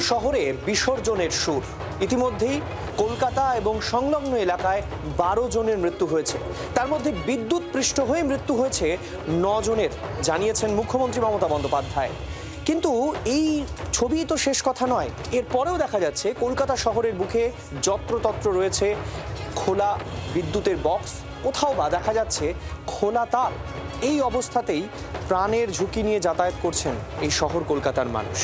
শহরে বিসর্জনের সুর। ইতিমধ্যেই কলকাতা এবং সংলগ্ন এলাকায় 12 জনের মৃত্যু হয়েছে। তার মধ্যে বিদ্যুৎ পৃষ্ঠ হয়ে মৃত্যু হয়েছে 9 জনের, জানিয়েছেন মুখ্যমন্ত্রী মমতা বন্দ্যোপাধ্যায়। কিন্তু এই ছবি তো শেষ কথা নয়। এরপরেও দেখা যাচ্ছে কলকাতা শহরের বুকে যত্রতত্র রয়েছে খোলা বিদ্যুতের বক্স, কোথাও বা দেখা যাচ্ছে খোলা তার। এই অবস্থাতেই প্রাণের ঝুঁকি নিয়ে যাতায়াত করছেন এই শহর কলকাতার মানুষ।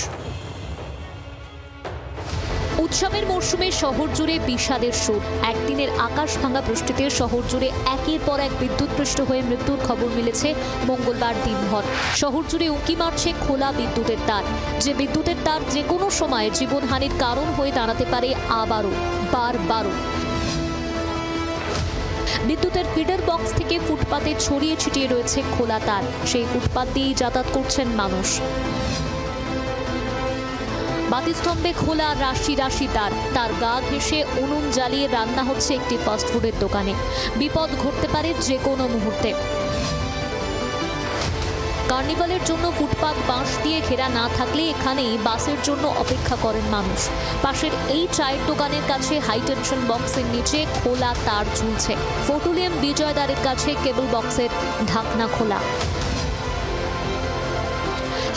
উৎসবের মরশুমে শহর জুড়ে বিষাদের সুর। একদিনের আকাশ ভাঙা বৃষ্টিতে শহর জুড়ে একের পর এক বিদ্যুৎপৃষ্ট হয়ে মৃত্যুর খবর মিলেছে মঙ্গলবার দিনভর। শহর জুড়ে উঁকি মারছে খোলা বিদ্যুতের তার, যে বিদ্যুতের তার যে কোনো সময় জীবনহানির কারণ হয়ে দাঁড়াতে পারে আবারও বারবারও। বিদ্যুতের ফিডার বক্স থেকে ফুটপাতে ছড়িয়ে ছিটিয়ে রয়েছে খোলা তার। সেই ফুটপাত দিয়েই যাতায়াত করছেন মানুষ। বাতিস্তম্ভে খোলা রাশি রাশি তার, তার গা ঘেঁষে উনুন জ্বালিয়ে রান্না হচ্ছে একটি ফাস্টফুডের দোকানে। বিপদ ঘটতে পারে যে কোনো মুহূর্তে। কার্নিভালের জন্য ফুটপাত বাঁশ দিয়ে ঘেরা না থাকলে এখানেই বাসের জন্য অপেক্ষা করেন মানুষ। পাশের এই চায়ের দোকানের কাছে হাইটেনশন বক্সের নিচে খোলা তার ঝুলছে। ফটুলিয়াম বিজয়দ্বারের কাছে কেবল বক্সের ঢাকনা খোলা।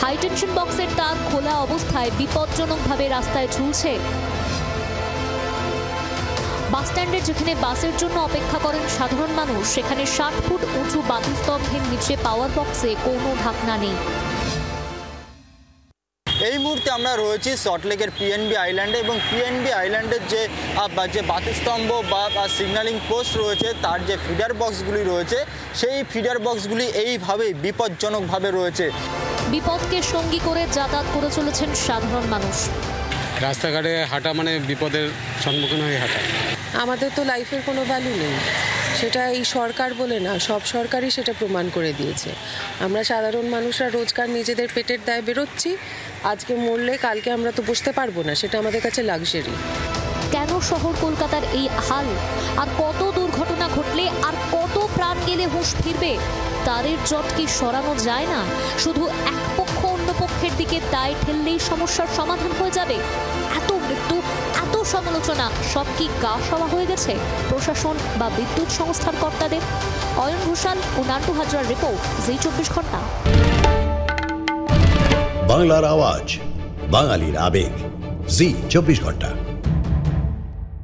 হাইটেনশন বক্সের তার খোলা অবস্থায় বিপজ্জনকভাবে রাস্তায় ঝুলছে। বাসস্ট্যান্ডে যেখানে বাসের জন্য অপেক্ষা করেন সাধারণ মানুষ, সেখানে 60 ফুট উঁচু বাতিস্তম্ভের নিচে পাওয়ার বক্সে কোনো ঢাকনা নেই। এই মুহূর্তে আমরা রয়েছি সল্টলেকের পিএনবি আইল্যান্ডে, এবং পিএনবি আইল্যান্ডের যে বাতিস্তম্ভ বা সিগন্যালিং পোস্ট রয়েছে, তার যে ফিডার বক্সগুলি রয়েছে, সেই ফিডার বক্সগুলি এইভাবেই বিপজ্জনকভাবে রয়েছে। বিপদকে সঙ্গী করে যাতায়াত করে চলেছেন সাধারণ মানুষ। রাস্তাঘাটে হাঁটা মানে বিপদের সম্মুখীন হয়ে হাঁটা। আমাদের তো লাইফের কোনো ভ্যালু নেই, সেটা এই সরকার বলে না, সব সরকারই সেটা প্রমাণ করে দিয়েছে। আমরা সাধারণ মানুষরা রোজকার নিজেদের পেটের দায়ে বেরোচ্ছি, আজকে মরলে কালকে আমরা তো বুঝতে পারবো না, সেটা আমাদের কাছে লাক্সারি। কেন শহর কলকাতার এই হাল? আর কত দুর্ঘটনা ঘটলে আর কত প্রাণ গেলে হুঁশ ফিরবে? তারের জট কি সরানো যায় না? শুধু এক পক্ষ অন্য পক্ষের দিকে দায় ঠেললেই সমস্যার সমাধান হয়ে যাবে? এত মৃত্যু, এত সমালোচনা, সব কি গা সওয়া হয়ে গেছে প্রশাসন বা বিদ্যুৎ সংস্থার কর্তাদের? অয়ন ঘোষাল ও নান্টু হাজরার রিপোর্ট, জি 24 ঘন্টা। বাংলার আওয়াজ, বাঙালির আবেগ, জি 24 ঘন্টা।